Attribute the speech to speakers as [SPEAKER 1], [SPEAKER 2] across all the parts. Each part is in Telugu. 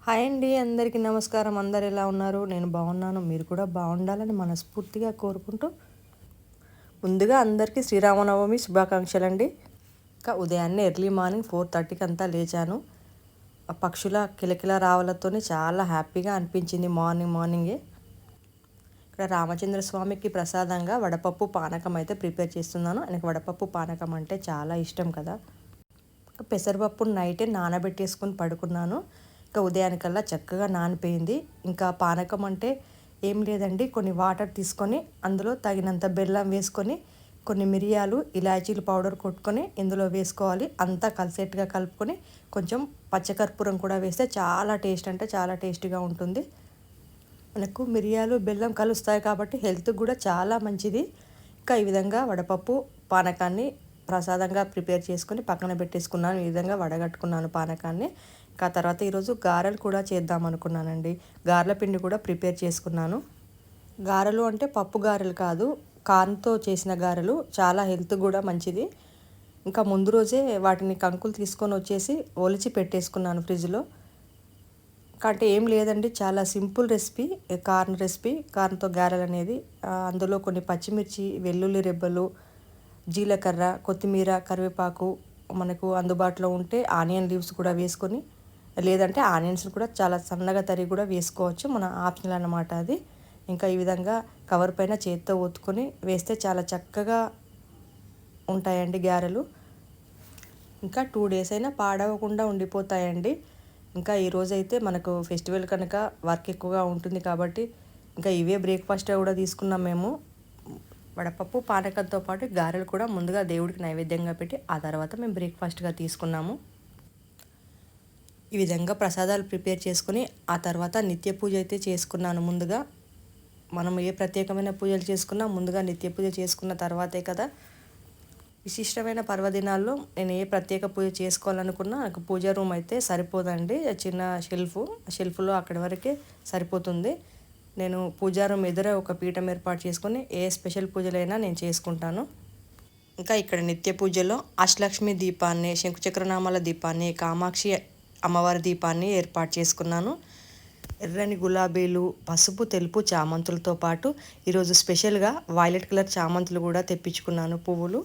[SPEAKER 1] హాయ్ అండి, అందరికీ నమస్కారం. అందరు ఎలా ఉన్నారు? నేను బాగున్నాను. మీరు కూడా బాగుండాలని మనస్ఫూర్తిగా కోరుకుంటూ ముందుగా అందరికీ శ్రీరామనవమి శుభాకాంక్షలు అండి. ఇంకా ఉదయాన్నే ఎర్లీ మార్నింగ్ 4:30కి అంతా లేచాను. ఆ పక్షుల కిలకిల రావలతోనే చాలా హ్యాపీగా అనిపించింది మార్నింగే. ఇక్కడ రామచంద్ర స్వామికి ప్రసాదంగా వడపప్పు పానకం అయితే ప్రిపేర్ చేస్తున్నాను. ఆయనకు వడపప్పు పానకం అంటే చాలా ఇష్టం కదా. పెసరపప్పును నైటే నానబెట్టేసుకొని పడుకున్నాను. ఇంకా ఉదయానికల్లా చక్కగా నానిపోయింది. ఇంకా పానకం అంటే ఏం లేదండి, కొన్ని వాటర్ తీసుకొని అందులో తగినంత బెల్లం వేసుకొని కొన్ని మిరియాలు ఇలాచీలు పౌడర్ కొట్టుకొని ఇందులో వేసుకోవాలి. అంతా కలిసేట్టుగా కలుపుకొని కొంచెం పచ్చకర్పూరం కూడా వేస్తే చాలా టేస్ట్ అంటే చాలా టేస్టీగా ఉంటుంది. మనకు మిరియాలు బెల్లం కలుస్తాయి కాబట్టి హెల్త్కి కూడా చాలా మంచిది. ఇంకా ఈ విధంగా వడపప్పు పానకాన్ని ప్రసాదంగా ప్రిపేర్ చేసుకొని పక్కన పెట్టేసుకున్నాను. ఈ విధంగా వడగట్టుకున్నాను పానకాన్ని. ఇంకా తర్వాత ఈరోజు గారెలు కూడా చేద్దాం అనుకున్నానండి. గారెల పిండి కూడా ప్రిపేర్ చేసుకున్నాను. గారెలు అంటే పప్పు గారెలు కాదు, కార్న్తో చేసిన గారెలు. చాలా హెల్త్ కూడా మంచిది. ఇంకా ముందు రోజే వాటిని కంకులు తీసుకొని వచ్చేసి ఒలిచి పెట్టేసుకున్నాను ఫ్రిడ్జ్లో. అంటే ఏం లేదండి, చాలా సింపుల్ రెసిపీ, కార్న్తో గారెలు అనేది. అందులో కొన్ని పచ్చిమిర్చి, వెల్లుల్లి రెబ్బలు, జీలకర్ర, కొత్తిమీర, కరివేపాకు మనకు అందుబాటులో ఉంటే ఆనియన్ లీవ్స్ కూడా వేసుకొని, లేదంటే ఆనియన్స్ కూడా చాలా సన్నగా తరిగి కూడా వేసుకోవచ్చు, మన ఆప్షనల్ అన్నమాట అది. ఇంకా ఈ విధంగా కవర్ పైన చేత్తో ఒత్తుకొని వేస్తే చాలా చక్కగా ఉంటాయండి గారెలు. ఇంకా 2 days అయినా పాడవకుండా ఉండిపోతాయండి. ఇంకా ఈరోజైతే మనకు ఫెస్టివల్ కనుక వర్క్ ఎక్కువగా ఉంటుంది కాబట్టి ఇంకా ఇవే బ్రేక్ఫాస్ట్గా కూడా తీసుకున్నాం మేము. వడపప్పు పానకంతో పాటు గారెలు కూడా ముందుగా దేవుడికి నైవేద్యంగా పెట్టి ఆ తర్వాత మేము బ్రేక్ఫాస్ట్గా తీసుకున్నాము. ఈ విధంగా ప్రసాదాలు ప్రిపేర్ చేసుకుని ఆ తర్వాత నిత్య పూజ అయితే చేసుకున్నాను. ముందుగా మనం ఏ ప్రత్యేకమైన పూజలు చేసుకున్నా ముందుగా నిత్య పూజ చేసుకున్న తర్వాతే కదా. విశిష్టమైన పర్వదినాల్లో నేను ఏ ప్రత్యేక పూజ చేసుకోవాలనుకున్నా నాకు పూజ రూమ్ అయితే సరిపోదండి. చిన్న షెల్ఫ్లో అక్కడి వరకే సరిపోతుంది. నేను పూజా రూమ్ ఎదుర ఒక పీఠం ఏర్పాటు చేసుకొని ఏ స్పెషల్ పూజలైనా నేను చేసుకుంటాను. ఇంకా ఇక్కడ నిత్య పూజలో అష్టలక్ష్మి దీపాన్ని, శంకుచక్రనామాల దీపాన్ని, కామాక్షి అమ్మవారి దీపాన్ని ఏర్పాటు చేసుకున్నాను. ఎర్రని గులాబీలు, పసుపు, తెలుపు చామంతులతో పాటు ఈరోజు స్పెషల్గా వైలెట్ కలర్ చామంతులు కూడా తెప్పించుకున్నాను. పువ్వులు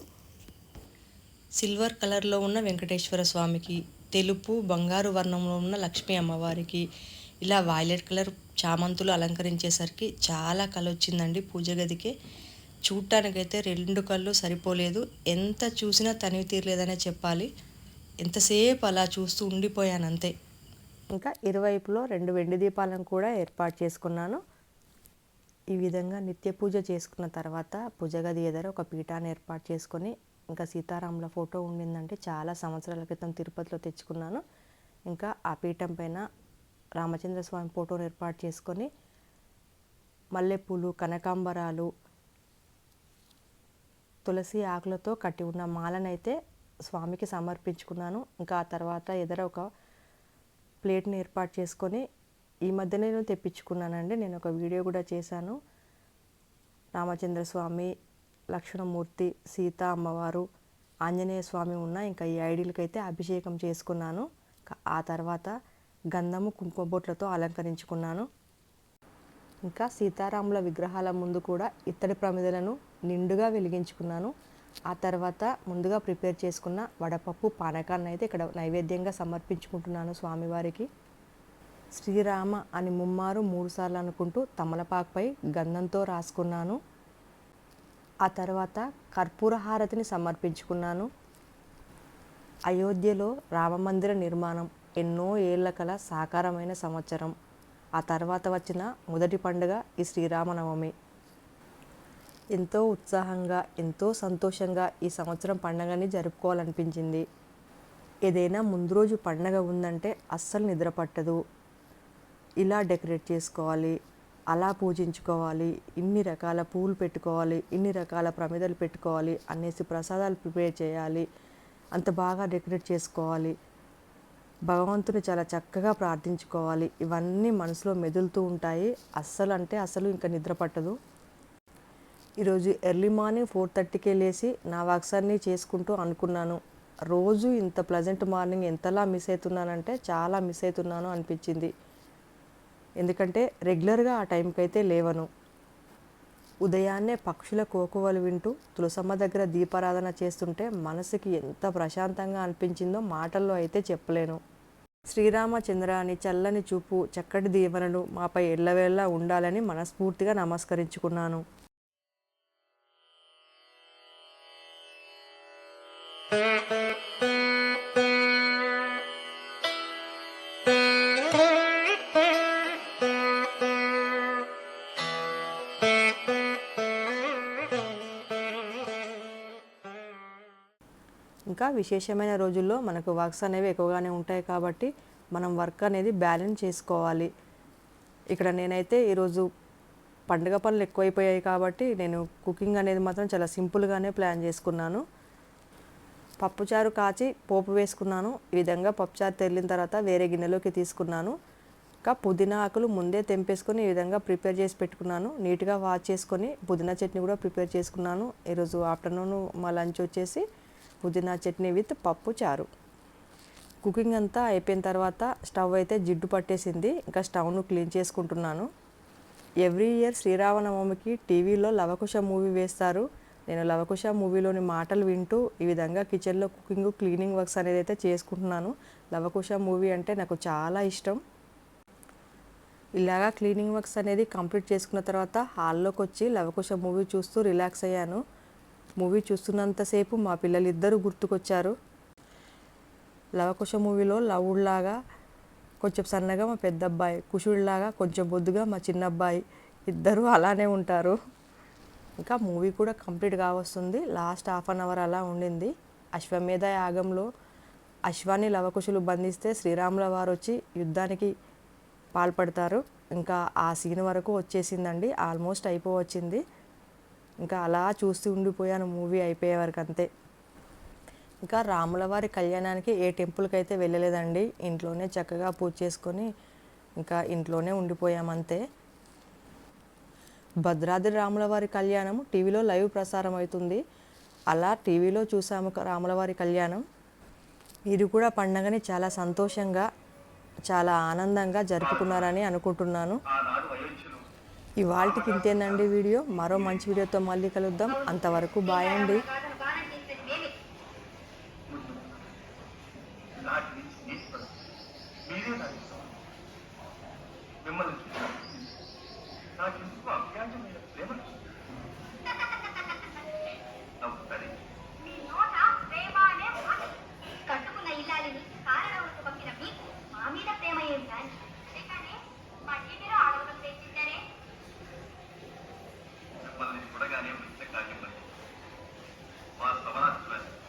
[SPEAKER 1] సిల్వర్ కలర్లో ఉన్న వెంకటేశ్వర స్వామికి, తెలుపు బంగారు వర్ణంలో ఉన్న లక్ష్మీ అమ్మవారికి, ఇలా వైలెట్ కలర్ చామంతులు అలంకరించేసరికి చాలా కళ వచ్చిందండి పూజ గదికి. చూడటానికైతే 2 కళ్ళు సరిపోలేదు. ఎంత చూసినా తనివి తీరలేదనే చెప్పాలి. ఎంతసేపు అలా చూస్తూ ఉండిపోయాను అంతే. ఇంకా ఇరువైపులో 2 వెండి దీపాలను కూడా ఏర్పాటు చేసుకున్నాను. ఈ విధంగా నిత్య పూజ చేసుకున్న తర్వాత పూజ గది ఎదుర ఒక పీఠాన్ని ఏర్పాటు చేసుకొని, ఇంకా సీతారాముల ఫోటో ఉండిందంటే చాలా సంవత్సరాల క్రితం తిరుపతిలో తెచ్చుకున్నాను. ఇంకా ఆ పీఠం పైన రామచంద్ర స్వామి ఫోటోను ఏర్పాటు చేసుకొని మల్లెపూలు, కనకాంబరాలు, తులసి ఆకులతో కట్టి ఉన్న మాలనైతే స్వామికి సమర్పించుకున్నాను. ఇంకా ఆ తర్వాత ఎదుర ఒక ప్లేట్ని ఏర్పాటు చేసుకొని, ఈ మధ్యనే నేను తెప్పించుకున్నానండి, నేను ఒక వీడియో కూడా చేశాను. రామచంద్ర స్వామి, లక్ష్మణమూర్తి, సీతా అమ్మవారు, ఆంజనేయ స్వామి ఉన్న ఇంకా ఈ ఐడీలకైతే అభిషేకం చేసుకున్నాను. ఆ తర్వాత గంధము, కుంకుమ బొట్లతో అలంకరించుకున్నాను. ఇంకా సీతారాముల విగ్రహాల ముందు కూడా ఇత్తడి ప్రమిదలను నిండుగా వెలిగించుకున్నాను. ఆ తర్వాత ముందుగా ప్రిపేర్ చేసుకున్న వడపప్పు పానకాన్ని అయితే ఇక్కడ నైవేద్యంగా సమర్పించుకుంటున్నాను స్వామివారికి. శ్రీరామ అని ముమ్మారు 3 సార్లు అనుకుంటూ తమలపాకుపై గంధంతో రాసుకున్నాను. ఆ తర్వాత కర్పూర హారతిని సమర్పించుకున్నాను. అయోధ్యలో రామమందిర నిర్మాణం ఎన్నో ఏళ్ల కల సాకారమైన సంవత్సరం. ఆ తర్వాత వచ్చిన మొదటి పండుగ ఈ శ్రీరామనవమి. ఎంతో ఉత్సాహంగా, ఎంతో సంతోషంగా ఈ సంవత్సరం పండుగని జరుపుకోవాలనిపించింది. ఏదైనా ముందు రోజు పండుగ ఉందంటే అస్సలు నిద్ర పట్టదు. ఇలా డెకరేట్ చేసుకోవాలి, అలా పూజించుకోవాలి, ఇన్ని రకాల పూలు పెట్టుకోవాలి, ఇన్ని రకాల ప్రమిదలు పెట్టుకోవాలి అనేసి ప్రసాదాలు ప్రిపేర్ చేయాలి, అంత బాగా డెకరేట్ చేసుకోవాలి, భగవంతుని చాలా చక్కగా ప్రార్థించుకోవాలి. ఇవన్నీ మనసులో మెదులుతూ ఉంటాయి. అస్సలు ఇంకా నిద్ర పట్టదు. ఈరోజు ఎర్లీ మార్నింగ్ 4:30కే లేచి నా వర్క్స్ అన్నీ చేసుకుంటూ అనుకున్నాను, రోజు ఇంత ప్లెజెంట్ మార్నింగ్ ఎంతలా మిస్ అవుతున్నానంటే చాలా మిస్ అవుతున్నాను అనిపించింది. ఎందుకంటే రెగ్యులర్గా ఆ టైంకి అయితే లేవను. ఉదయాన్నే పక్షుల కోకువలు వింటూ తులసమ్మ దగ్గర దీపారాధన చేస్తుంటే మనసుకి ఎంత ప్రశాంతంగా అనిపించిందో మాటల్లో అయితే చెప్పలేను. శ్రీరామచంద్ర అని చల్లని చూపు, చక్కటి దీవెనలు మాపై ఎల్లవేళలా ఉండాలని మనస్ఫూర్తిగా నమస్కరించుకున్నాను. ఇంకా విశేషమైన రోజుల్లో మనకు వర్క్స్ అనేవి ఎక్కువగానే ఉంటాయి కాబట్టి మనం వర్క్ అనేది బ్యాలెన్స్ చేసుకోవాలి. ఇక్కడ నేనైతే ఈరోజు పండుగ పనులు ఎక్కువైపోయాయి కాబట్టి నేను కుకింగ్ అనేది మాత్రం చాలా సింపుల్గానే ప్లాన్ చేసుకున్నాను. పప్పుచారు కాచి పోపు వేసుకున్నాను. ఈ విధంగా పప్పుచారు తెరిలిన తర్వాత వేరే గిన్నెలోకి తీసుకున్నాను. ఇంకా పుదీనా ఆకులు ముందే తెంపేసుకొని ఈ విధంగా ప్రిపేర్ చేసి పెట్టుకున్నాను. నీట్గా వాష్ చేసుకొని పుదీనా చట్నీ కూడా ప్రిపేర్ చేసుకున్నాను. ఈరోజు ఆఫ్టర్నూన్ మా లంచ్ వచ్చేసి పుదీనా చట్నీ విత్ పప్పు చారు. కుకింగ్ అంతా అయిపోయిన తర్వాత స్టవ్ అయితే జిడ్డు పట్టేసింది. ఇంకా స్టవ్ను క్లీన్ చేసుకుంటున్నాను. ఎవ్రీ ఇయర్ శ్రీరామనవమికి టీవీలో లవకుశ మూవీ వేస్తారు. నేను లవకుశ మూవీలోని మాటలు వింటూ ఈ విధంగా కిచెన్లో కుకింగ్ క్లీనింగ్ వర్క్స్ అనేది అయితే చేసుకుంటున్నాను. లవకుశ మూవీ అంటే నాకు చాలా ఇష్టం. ఇలాగా క్లీనింగ్ వర్క్స్ అనేది కంప్లీట్ చేసుకున్న తర్వాత హాల్లోకి వచ్చి లవకుశ మూవీ చూస్తూ రిలాక్స్ అయ్యాను. మూవీ చూస్తున్నంతసేపు మా పిల్లలిద్దరూ గుర్తుకొచ్చారు. లవకుశ మూవీలో లవుడ్లాగా కొంచెం సన్నగా మా పెద్ద అబ్బాయి, కుషుడిలాగా కొంచెం బొద్దుగా మా చిన్న అబ్బాయి, ఇద్దరు అలానే ఉంటారు. ఇంకా మూవీ కూడా కంప్లీట్ కావస్తుంది. లాస్ట్ హాఫ్ అన్ అవర్ అలా ఉండింది. అశ్వమేధ యాగంలో అశ్వాన్ని లవకుశులు బంధిస్తే శ్రీరాముల వారు వచ్చి యుద్ధానికి పాల్పడతారు. ఇంకా ఆ సీన్ వరకు వచ్చేసిందండి. ఆల్మోస్ట్ అయిపోవచ్చింది. ఇంకా అలా చూస్తూ ఉండిపోయాను మూవీ అయిపోయే వరకు అంతే. ఇంకా రాములవారి కళ్యాణానికి ఏ టెంపుల్కి అయితే వెళ్ళలేదండి. ఇంట్లోనే చక్కగా పూజ చేసుకొని ఇంకా ఇంట్లోనే ఉండిపోయామంతే. భద్రాద్రి రాములవారి కళ్యాణం టీవీలో లైవ్ ప్రసారం అవుతుంది. అలా టీవీలో చూసాము రాములవారి కళ్యాణం. మీరు కూడా పండగని చాలా సంతోషంగా చాలా ఆనందంగా జరుపుకున్నారని అనుకుంటున్నాను. ఇవాళకి ఇంతేనండి వీడియో. మరో మంచి వీడియోతో మళ్ళీ కలుద్దాం. అంతవరకు బాయ్ అండి.
[SPEAKER 2] చూడగానే